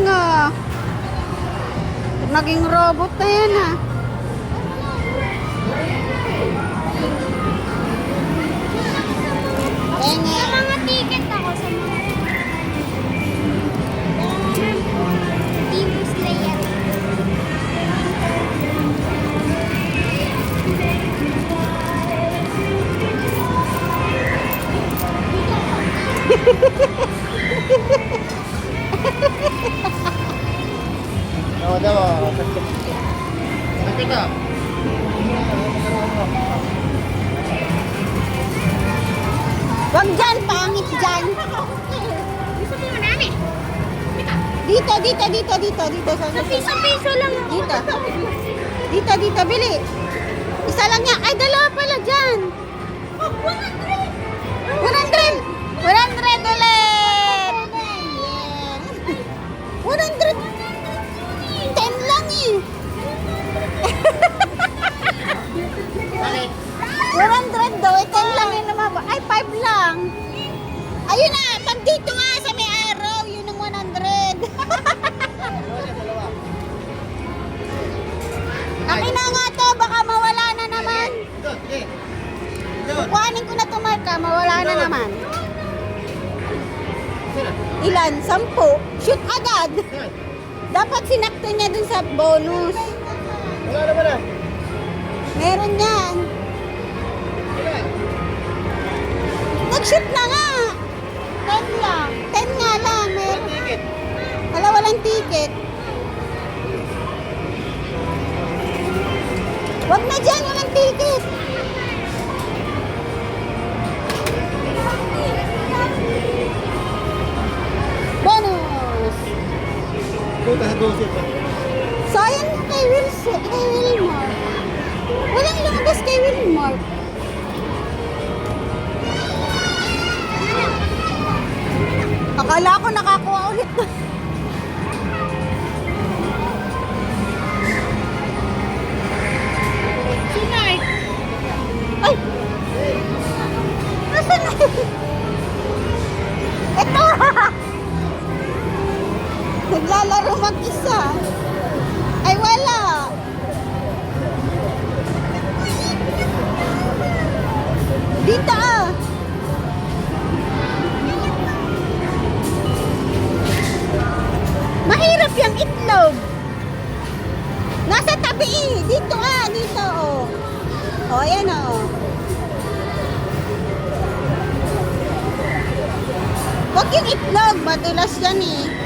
galing ah. Naging robot na yan ah. Sa mga ticket ako sa mga Demon Slayer. Oo daw. Sakit na. Wag dyan, pangit dyan. Gusto mo marami? Dito, dito, dito, dito, dito. Sa piso-piso lang ako. Dito. Dito, dito, bili. Isa lang yan. Ay, dalawa pala dyan. 100! 100 ulit! 100! 10 lang eh. 100 daw, eh, 10 lang yung lumaba. Ay, 5 lang. Ayun na, pag dito nga sa may araw, yun ang 100. Akin na nga to, baka mawala na naman. Kuhanin ko na to, Marka, mawala na naman. Ilan? 10. Shoot agad. Dapat sinakto niya dun sa bonus. Wala naman na. Meron yan. Nag-shoot na nga. 10 lang. 10 nga lang. Meron. Ticket. Wala, walang ticket. Wag na dyan, walang ticket. Bonus. Puta sa 12 pa. Sayang kay Wilmar. Walang lumabas kay Wilmar. Akala ko nakakuha ulit na. Smart. Ay! Nasaan na? Ito! Naglalaro mag-isa. Ay, wala. Dito ah. Mahirap yung itlog. Nasa tabi eh. Dito ah. Dito oh. O, ayan oh. Huwag yung itlog. Madulas yan eh.